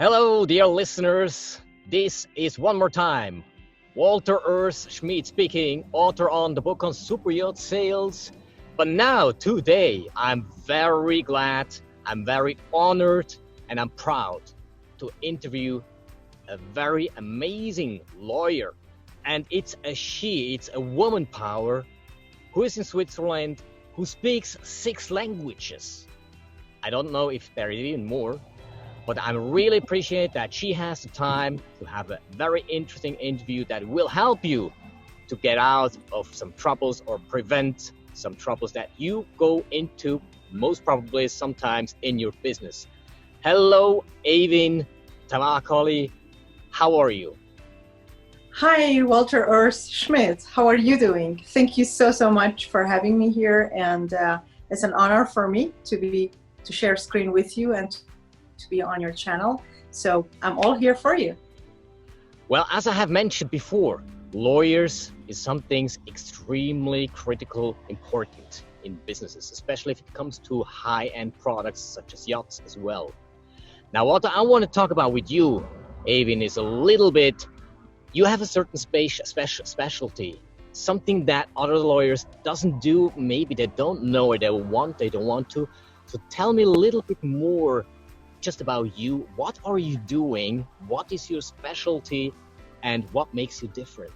Hello, dear listeners. This is one more time. Walter Urs Schmid speaking, author on the book on super yacht sales. But now, today, I'm very glad, I'm very honored, and I'm proud to interview a very amazing lawyer. And it's a woman power, who is in Switzerland, who speaks 6 languages. I don't know if there is even more. But I really appreciate that she has the time to have a very interesting interview that will help you to get out of some troubles or prevent some troubles that you go into most probably sometimes in your business. Hello, Awin Tavakoli. How are you? Hi, Walter Urs Schmid. How are you doing? Thank you so much for having me here. And it's an honor for me to share screen with you and to be on your channel. So I'm all here for you. Well, as I have mentioned before, lawyers is something extremely critical, important in businesses, especially if it comes to high-end products such as yachts as well. Now, what I want to talk about with you, Awin, is a little bit, you have a certain specialty, something that other lawyers doesn't do, maybe they don't know or they don't want to. So tell me a little bit more just about you. What are you doing? What is your specialty? And what makes you different?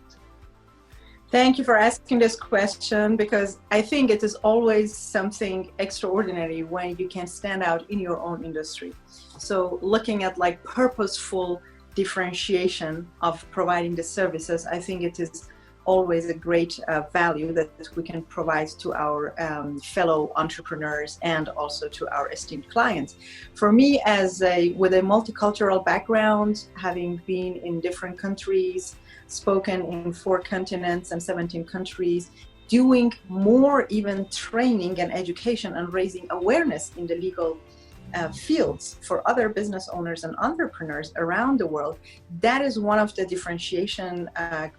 Thank you for asking this question, because I think it is always something extraordinary when you can stand out in your own industry. So looking at like purposeful differentiation of providing the services, I think it is always a great value that we can provide to our fellow entrepreneurs and also to our esteemed clients. For me, with a multicultural background, having been in different countries, spoken in 4 continents and 17 countries, doing more even training and education and raising awareness in the legal fields for other business owners and entrepreneurs around the world, that is one of the differentiation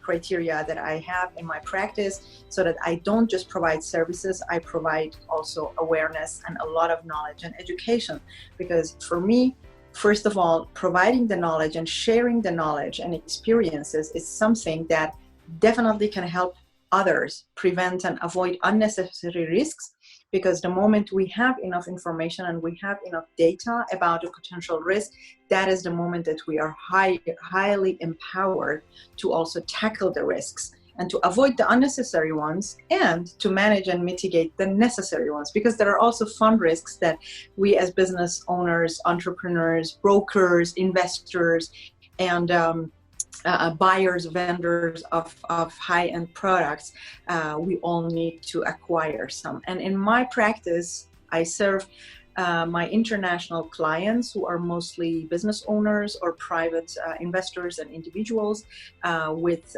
criteria that I have in my practice, so that I don't just provide services, I provide also awareness and a lot of knowledge and education. Because for me, first of all, providing the knowledge and sharing the knowledge and experiences is something that definitely can help others prevent and avoid unnecessary risks. Because the moment we have enough information and we have enough data about a potential risk, that is the moment that we are highly empowered to also tackle the risks and to avoid the unnecessary ones and to manage and mitigate the necessary ones. Because there are also fund risks that we as business owners, entrepreneurs, brokers, investors, and buyers, vendors of high-end products, we all need to acquire some. And in my practice, I serve my international clients, who are mostly business owners or private investors and individuals, with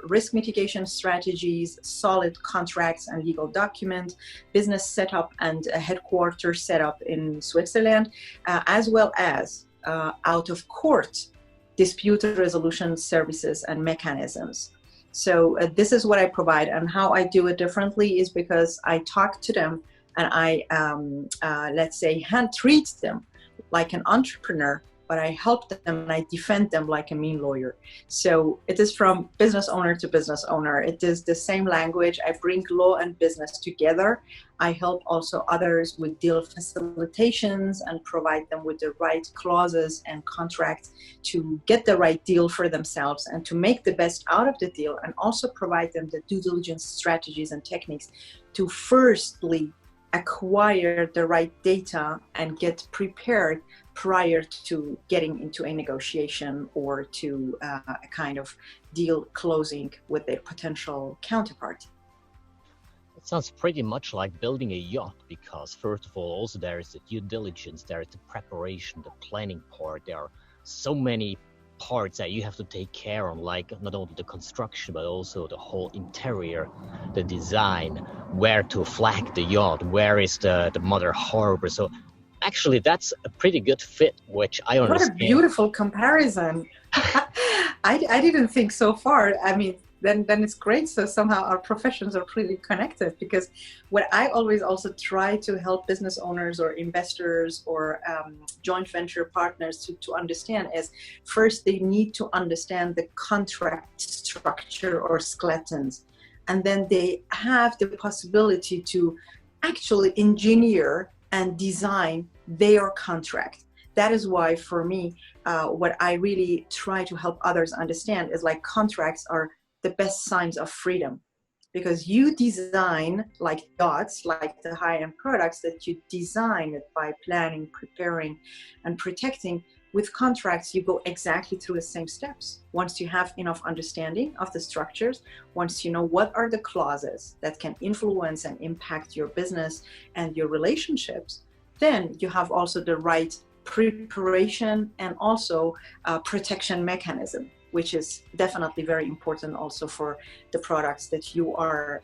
risk mitigation strategies, solid contracts and legal document, business setup and a headquarters setup in Switzerland, as well as out of court dispute resolution services and mechanisms. So this is what I provide, and how I do it differently is because I talk to them and I, let's say, hand treat them like an entrepreneur, but I help them and I defend them like a mean lawyer. So it is from business owner to business owner. It is the same language. I bring law and business together. I help also others with deal facilitations and provide them with the right clauses and contracts to get the right deal for themselves and to make the best out of the deal, and also provide them the due diligence strategies and techniques to firstly acquire the right data and get prepared prior to getting into a negotiation or to a kind of deal closing with their potential counterpart. It sounds pretty much like building a yacht, because first of all, also there is the due diligence, there is the preparation, the planning part. There are so many parts that you have to take care of, like not only the construction, but also the whole interior, the design, where to flag the yacht, where is the mother harbor. So actually, that's a pretty good fit, which I understand. What a beautiful comparison. I didn't think so far. I mean, then it's great. So somehow our professions are pretty connected, because what I always also try to help business owners or investors or joint venture partners to understand is, first they need to understand the contract structure or skeletons, and then they have the possibility to actually engineer and design their contract. That is why for me, what I really try to help others understand is like contracts are the best signs of freedom, because you design like yachts, like the high-end products that you design it by planning, preparing, and protecting. With contracts, you go exactly through the same steps. Once you have enough understanding of the structures, once you know what are the clauses that can influence and impact your business and your relationships, then you have also the right preparation and also protection mechanism, which is definitely very important also for the products that you are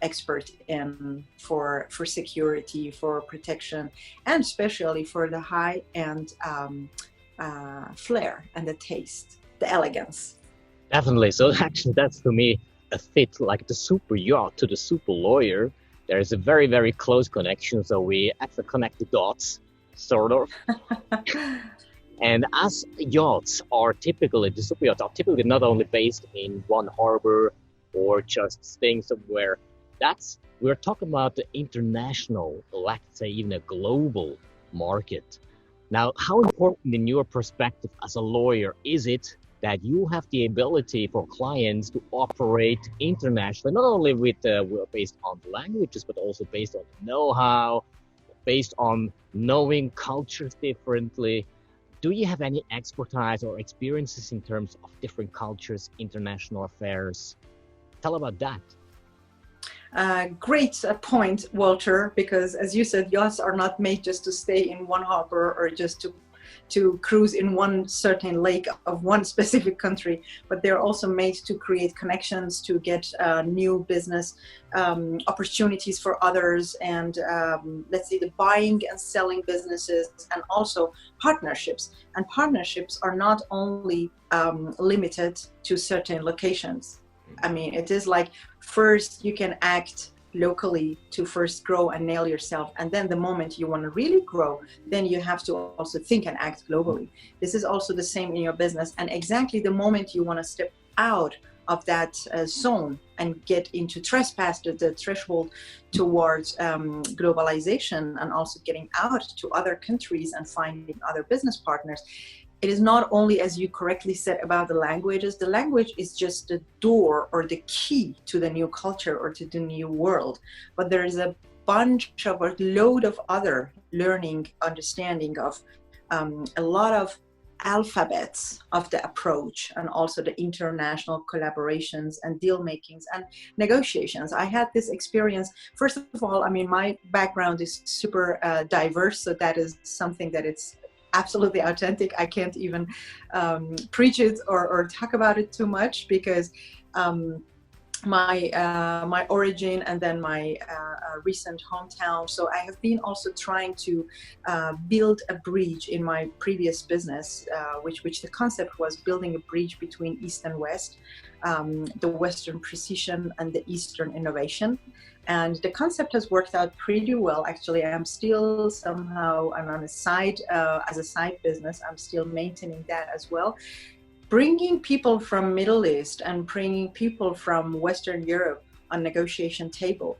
expert in, for security, for protection, and especially for the high-end flair and the taste, the elegance. Definitely. So actually, that's to me a fit, like the super yacht to the super lawyer. There is a very, very close connection. So we have to connect the dots, sort of. And as yachts are typically, the super yachts are typically not only based in one harbor or just staying somewhere. We're talking about the international, let's say even a global market. Now, how important in your perspective as a lawyer is it that you have the ability for clients to operate internationally, not only based on the languages, but also based on know-how, based on knowing cultures differently? Do you have any expertise or experiences in terms of different cultures, international affairs? Tell about that. Great point, Walter, because as you said, yachts are not made just to stay in one harbor or just to cruise in one certain lake of one specific country, but they're also made to create connections, to get new business opportunities for others, and let's say the buying and selling businesses, and also partnerships. And partnerships are not only limited to certain locations. I mean, it is like, first you can act locally to first grow and nail yourself, and then the moment you want to really grow, then you have to also think and act globally. This is also the same in your business, and exactly the moment you want to step out of that zone and get into trespass the threshold towards globalization, and also getting out to other countries and finding other business partners. It is not only, as you correctly said, about the languages. The language is just the door or the key to the new culture or to the new world. But there is a load of other learning, understanding of a lot of alphabets of the approach, and also the international collaborations and deal makings and negotiations. I had this experience. First of all, I mean, my background is super diverse, so that is something that it's absolutely authentic. I can't even preach it or talk about it too much, because my origin and then my recent hometown. So I have been also trying to build a bridge in my previous business, which the concept was building a bridge between East and West, the Western precision and the Eastern innovation. And the concept has worked out pretty well. Actually, I'm still somehow, I'm on a side, as a side business, I'm still maintaining that as well. Bringing people from Middle East and bringing people from Western Europe on negotiation table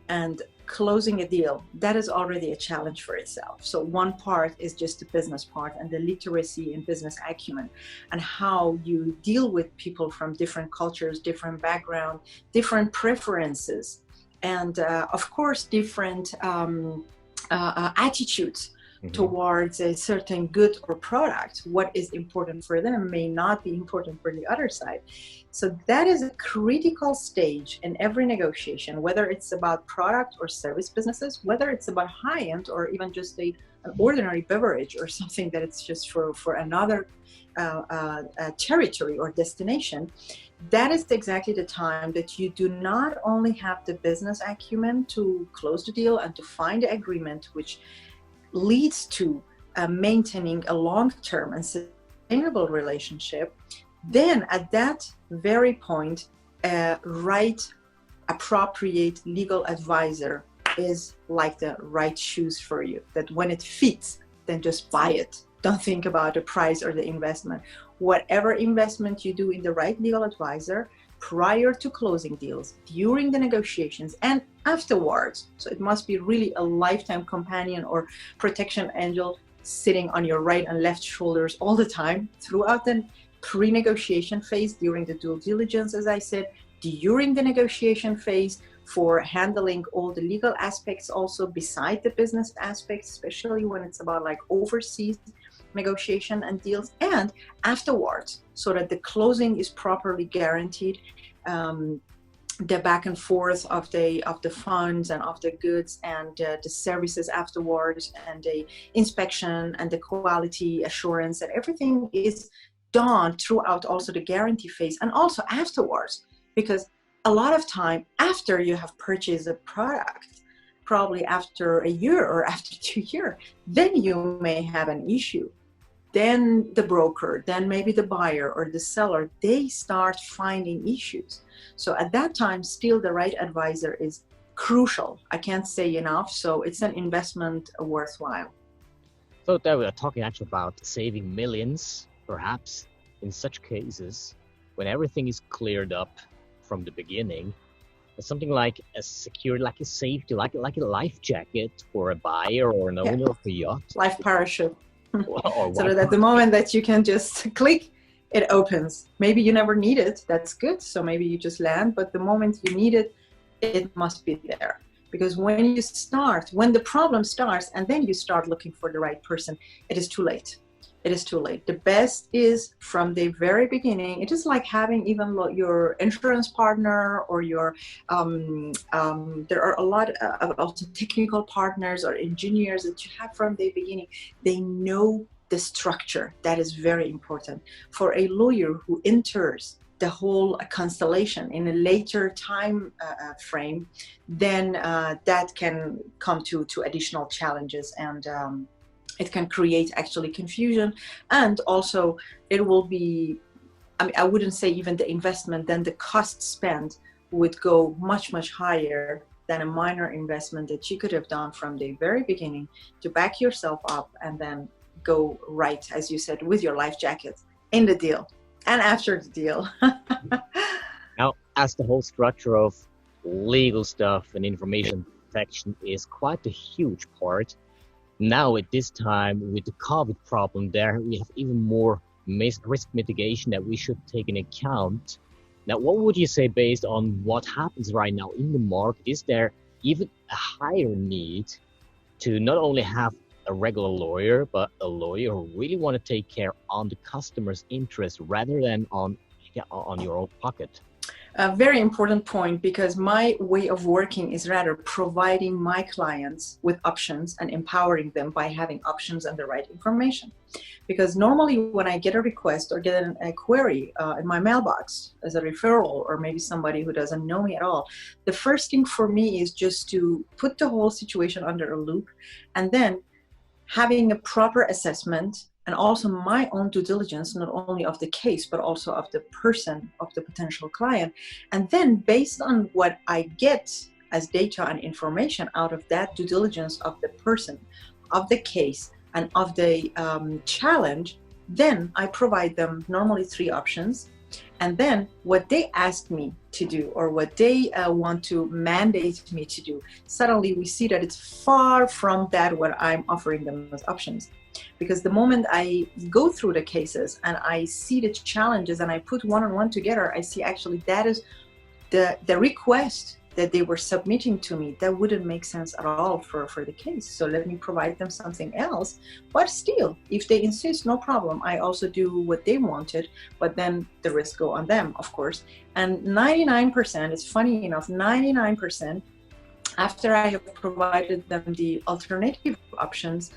and closing a deal, that is already a challenge for itself. So one part is just the business part and the literacy in business acumen, and how you deal with people from different cultures, different background, different preferences, and of course different attitudes towards a certain good or product. What is important for them may not be important for the other side. So that is a critical stage in every negotiation, whether it's about product or service businesses, whether it's about high-end or even just an ordinary beverage or something that it's just for another territory or destination. That is exactly the time that you do not only have the business acumen to close the deal and to find the agreement which leads to maintaining a long-term and sustainable relationship. Then at that very point, a right, appropriate legal advisor is like the right shoes for you, that when it fits, then just buy it. Don't think about the price or the investment. Whatever investment you do in the right legal advisor, prior to closing deals, during the negotiations, and afterwards. So it must be really a lifetime companion or protection angel sitting on your right and left shoulders all the time throughout the pre-negotiation phase, during the due diligence, as I said, during the negotiation phase, for handling all the legal aspects also beside the business aspects, especially when it's about like overseas negotiation and deals, and afterwards, so that the closing is properly guaranteed, the back and forth of the funds and of the goods and the services afterwards, and the inspection and the quality assurance, and everything is done throughout also the guarantee phase and also afterwards. Because a lot of time after you have purchased a product, probably after a year or after 2 years, then you may have an issue. Then the broker, then maybe the buyer or the seller, they start finding issues. So at that time, still the right advisor is crucial. I can't say enough. So it's an investment worthwhile. So that we are talking actually about saving millions, perhaps, in such cases, when everything is cleared up from the beginning. It's something like a secure, like a safety, like a life jacket for a buyer or an owner of a yacht. Life parachute. So that at the moment that you can just click, it opens. Maybe you never need it. That's good. So maybe you just land, but the moment you need it, it must be there. Because when the problem starts, and then you start looking for the right person, it is too late. It is too late. The best is from the very beginning. It is like having even your insurance partner or your, there are a lot of also technical partners or engineers that you have from the beginning. They know the structure. That is very important. For a lawyer who enters the whole constellation in a later time frame, then that can come to additional challenges, and it can create actually confusion. And also it will be, I wouldn't say even the investment, then the cost spent would go much, much higher than a minor investment that you could have done from the very beginning to back yourself up and then go right, as you said, with your life jacket in the deal and after the deal. Now, as the whole structure of legal stuff and information protection is quite a huge part, now at this time with the COVID problem there, we have even more risk mitigation that we should take into account. Now, what would you say based on what happens right now in the market? Is there even a higher need to not only have a regular lawyer, but a lawyer who really want to take care on the customer's interest rather than on your own pocket? A very important point, because my way of working is rather providing my clients with options and empowering them by having options and the right information. Because normally when I get a request or get a query in my mailbox as a referral, or maybe somebody who doesn't know me at all, the first thing for me is just to put the whole situation under a loop, and then having a proper assessment and also my own due diligence, not only of the case, but also of the person, of the potential client. And then based on what I get as data and information out of that due diligence of the person, of the case, and of the challenge, then I provide them normally 3 options. And then what they ask me to do, or what they want to mandate me to do, suddenly we see that it's far from that what I'm offering them as options. Because the moment I go through the cases and I see the challenges and I put one on one together, I see actually that is the request that they were submitting to me, that wouldn't make sense at all for the case. So let me provide them something else. But still, if they insist, no problem. I also do what they wanted, but then the risk go on them, of course. And 99%, it's funny enough, 99%, after I have provided them the alternative options,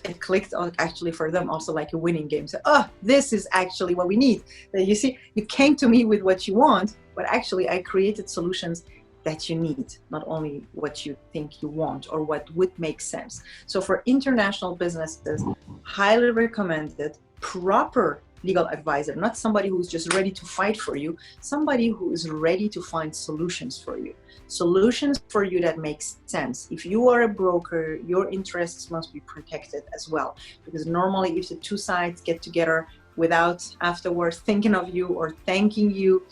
it clicked on actually for them also like a winning game. So, oh, this is actually what we need. You see, you came to me with what you want, but actually I created solutions that you need, not only what you think you want or what would make sense. So for international businesses, highly recommended proper legal advisor, not somebody who's just ready to fight for you, somebody who is ready to find solutions for you. Solutions for you that makes sense. If you are a broker, your interests must be protected as well, because normally if the two sides get together without afterwards thinking of you or thanking you,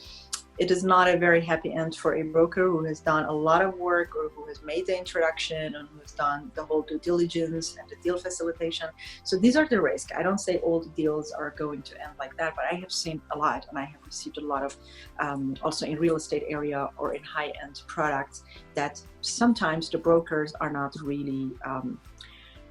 it is not a very happy end for a broker who has done a lot of work, or who has made the introduction and who has done the whole due diligence and the deal facilitation. So these are the risks. I don't say all the deals are going to end like that, but I have seen a lot, and I have received a lot of, also in real estate area or in high-end products, that sometimes the brokers are not really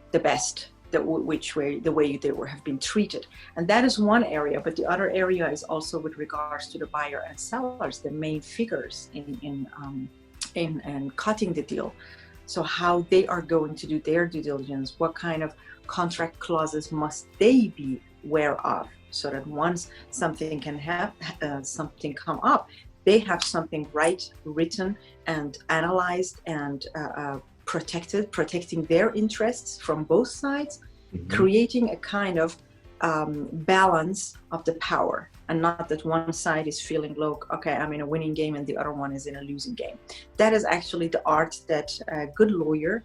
the best. The way they have been treated, and that is one area. But the other area is also with regards to the buyer and sellers, the main figures in cutting the deal. So how they are going to do their due diligence, what kind of contract clauses must they be aware of, so that once something can have something come up, they have something written and analyzed and protecting their interests from both sides, creating a kind of balance of the power, and not that one side is feeling like, okay, I'm in a winning game and the other one is in a losing game. That is actually the art that a good lawyer,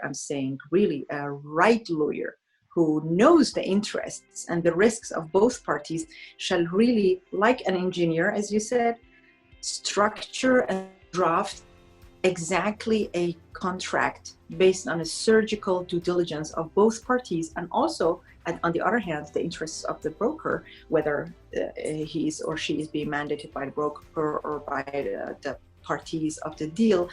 I'm saying really a right lawyer, who knows the interests and the risks of both parties, shall really, like an engineer, as you said, structure and draft exactly a contract based on a surgical due diligence of both parties, and also, and on the other hand, the interests of the broker, whether he is or she is being mandated by the broker or by the parties of the deal.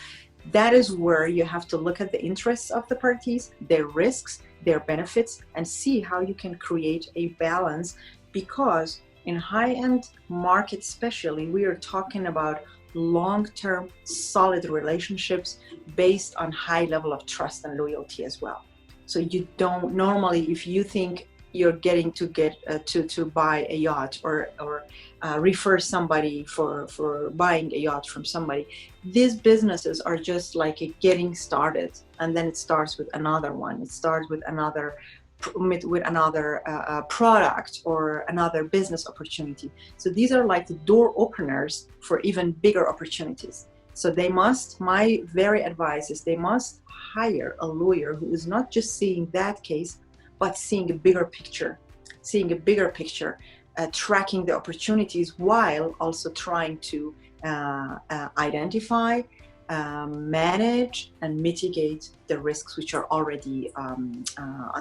That is where you have to look at the interests of the parties, their risks, their benefits, and see how you can create a balance, because in high-end markets especially, we are talking about long-term solid relationships based on high level of trust and loyalty as well. So you don't normally, if you think you're getting to buy a yacht or refer somebody for buying a yacht from somebody, these businesses are just like getting started, and then it starts with another one. It starts with another product or another business opportunity. So these are like the door openers for even bigger opportunities. So they must, my very advice is, they must hire a lawyer who is not just seeing that case, but seeing a bigger picture, tracking the opportunities while also trying to identify, manage and mitigate the risks which are already on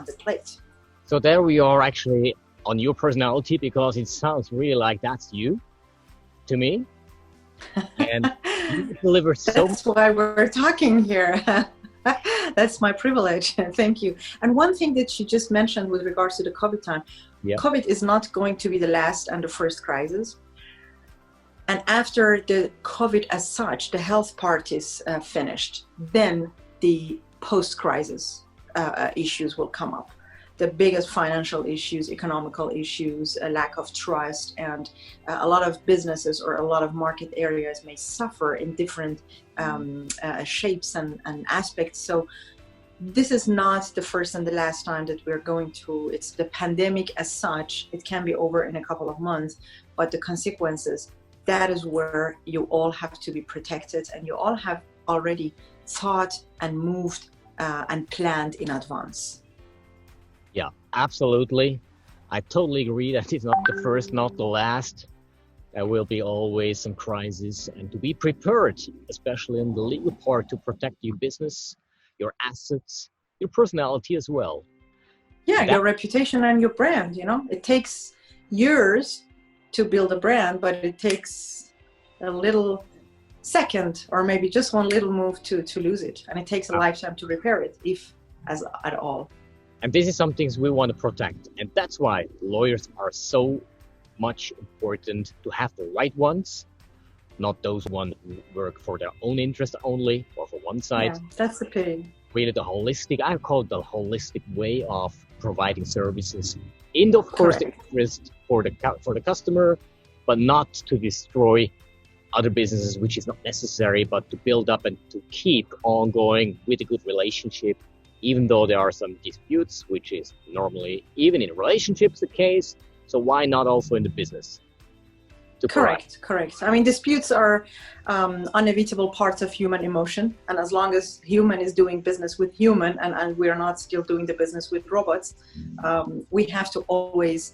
the plate. So there we are actually on your personality, because it sounds really like that's you to me. And you deliver so That's why we're talking here. That's my privilege. Thank you. And one thing that you just mentioned with regards to the COVID time, COVID is not going to be the last and the first crisis. And after the COVID as such, the health part is finished, then the post-crisis issues will come up. The biggest financial issues, economical issues, a lack of trust, and a lot of businesses or a lot of market areas may suffer in different shapes and aspects. So this is not the first and the last time that we're going through. It's the pandemic as such. It can be over in a couple of months, but the consequences, that is where you all have to be protected, and you all have already thought and moved and planned in advance. Yeah, absolutely. I totally agree that it's not the first, not the last. There will be always some crises, and to be prepared, especially in the legal part, to protect your business, your assets, your personality as well. Yeah, your reputation and your brand, you know, it takes years to build a brand, but it takes a little second or maybe just one little move to lose it. And it takes a lifetime to repair it, if as at all. And this is some things we want to protect. And that's why lawyers are so much important, to have the right ones, not those ones who work for their own interest only or for one side. Yeah, that's the pity. Really the holistic, I call it the holistic way of providing services. In of course the interest for the customer, but not to destroy other businesses, which is not necessary, but to build up and to keep ongoing with a good relationship, even though there are some disputes, which is normally even in relationships the case. So why not also in the business? Correct. I mean, disputes are unevitable parts of human emotion. And as long as human is doing business with human and we're not still doing the business with robots, we have to always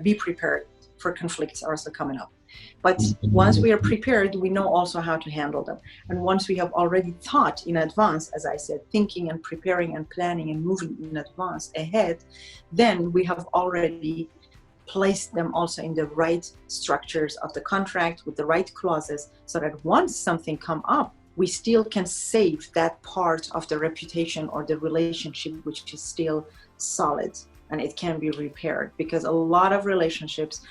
be prepared for conflicts also coming up. But once we are prepared, we know also how to handle them. And once we have already thought in advance, as I said, thinking and preparing and planning and moving in advance ahead, then we have already place them also in the right structures of the contract with the right clauses, so that once something come up, we still can save that part of the reputation or the relationship which is still solid, and it can be repaired. Because a lot of relationships,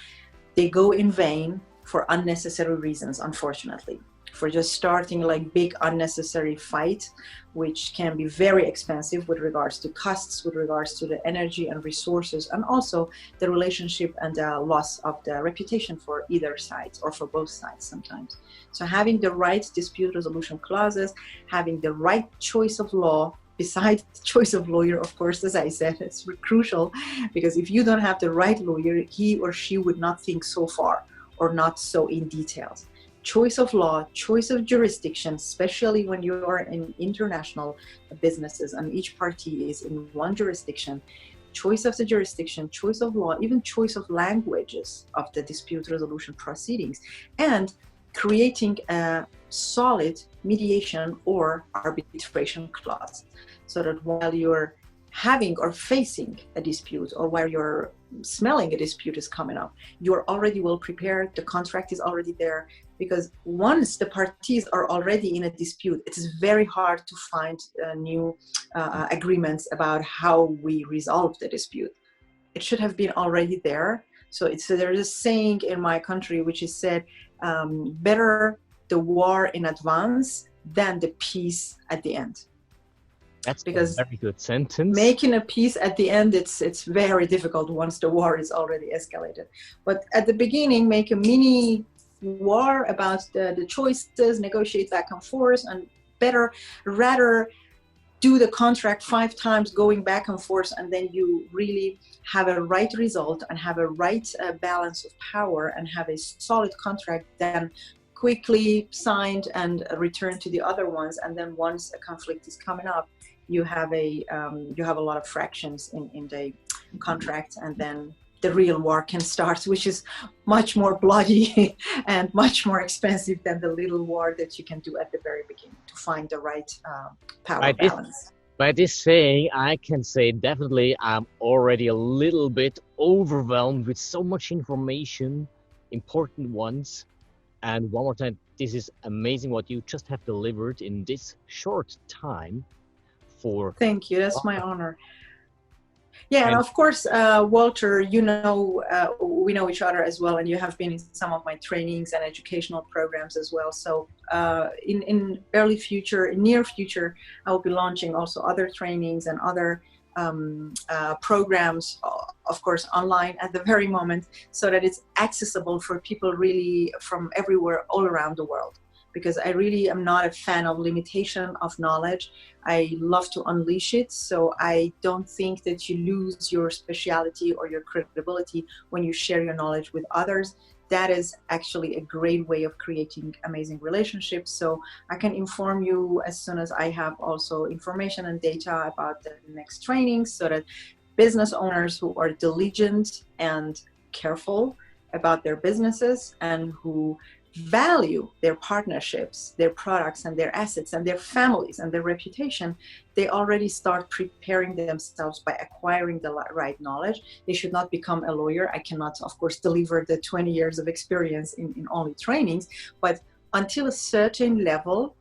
they go in vain for unnecessary reasons, unfortunately, for just starting like big unnecessary fight, which can be very expensive with regards to costs, with regards to the energy and resources, and also the relationship and the loss of the reputation for either side or for both sides sometimes. So having the right dispute resolution clauses, having the right choice of law, besides the choice of lawyer, of course, as I said, it's crucial, because if you don't have the right lawyer, he or she would not think so far or not so in details. Choice of law, choice of jurisdiction, especially when you are in international businesses and each party is in one jurisdiction. Choice of the jurisdiction, choice of law, even choice of languages of the dispute resolution proceedings, and creating a solid mediation or arbitration clause, so that while you're having or facing a dispute, or while you're smelling a dispute is coming up, you're already well prepared, the contract is already there. Because once the parties are already in a dispute, it is very hard to find new agreements about how we resolve the dispute. It should have been already there. So there's a saying in my country which is said, better the war in advance than the peace at the end. That's because a very good sentence. Making a peace at the end, it's very difficult once the war is already escalated. But at the beginning, make a mini war about the choices, negotiate back and forth, and rather do the contract 5 times going back and forth, and then you really have a right result and have a right balance of power and have a solid contract, than quickly signed and returned to the other ones. And then once a conflict is coming up, you have a lot of fractions in the contract, and then the real war can start, which is much more bloody and much more expensive than the little war that you can do at the very beginning to find the right power balance. By this saying, I can say definitely I'm already a little bit overwhelmed with so much information, important ones. And one more time, this is amazing what you just have delivered in this short time. Thank you, that's my honor. Yeah, and of course, Walter, we know each other as well, and you have been in some of my trainings and educational programs as well. So in near future, I will be launching also other trainings and other programs, of course, online at the very moment, so that it's accessible for people really from everywhere, all around the world. Because I really am not a fan of limitation of knowledge. I love to unleash it. So I don't think that you lose your speciality or your credibility when you share your knowledge with others. That is actually a great way of creating amazing relationships. So I can inform you as soon as I have also information and data about the next training, so that business owners who are diligent and careful about their businesses and who value their partnerships, their products and their assets and their families and their reputation, they already start preparing themselves by acquiring the right knowledge. They should not become a lawyer. I cannot, of course, deliver the 20 years of experience in only trainings, but until a certain level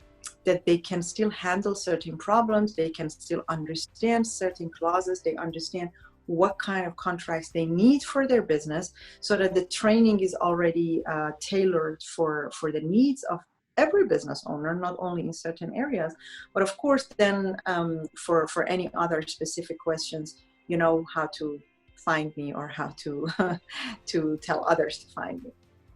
that they can still handle certain problems, they can still understand certain clauses, they understand what kind of contracts they need for their business, so that the training is already tailored for the needs of every business owner, not only in certain areas, but of course then for any other specific questions, you know how to find me or how to to tell others to find me.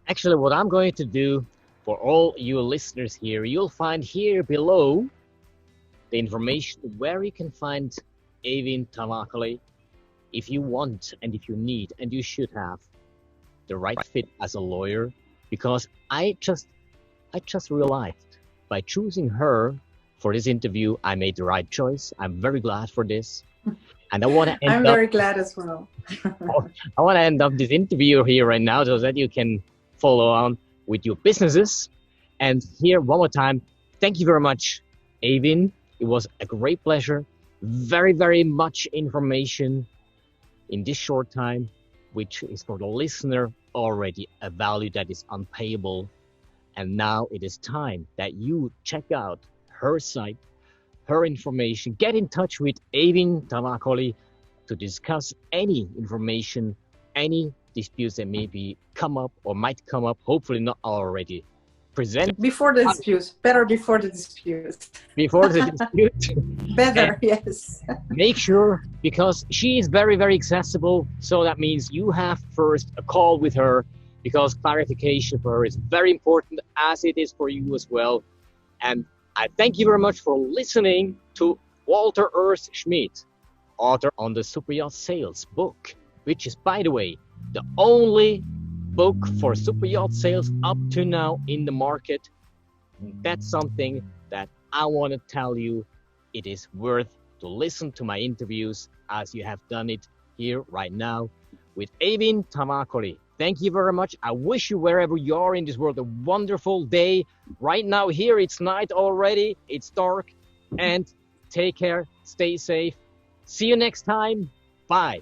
Actually, what I'm going to do for all you listeners here, you'll find here below the information where you can find Awin Tavakoli. if you want and if you need and you should have the right fit as a lawyer, because I just realized by choosing her for this interview, I made the right choice. I'm very glad for this. And I want to I'm end up very glad as well. I want to end up this interview here right now so that you can follow on with your businesses. And here one more time, thank you very much, Awin. It was a great pleasure. Very, very much information in this short time, which is for the listener already a value that is unpayable. And now it is time that you check out her site, her information, get in touch with Awin Tavakoli to discuss any information, any disputes that maybe come up or might come up, hopefully not already present. Before the dispute, better before the dispute. Before the dispute. Better, yes. Make sure, because she is very, very accessible. So that means you have first a call with her, because clarification for her is very important, as it is for you as well. And I thank you very much for listening to Walter Urs Schmidt, author on the Super Yacht Sales book, which is, by the way, the only book for super yacht sales up to now in the market. That's something that I want to tell you. It is worth to listen to my interviews as you have done it here right now with Awin Tavakoli. Thank you very much. I wish you, wherever you are in this world, a wonderful day. Right now here it's night already. It's dark. And take care. Stay safe. See you next time. Bye.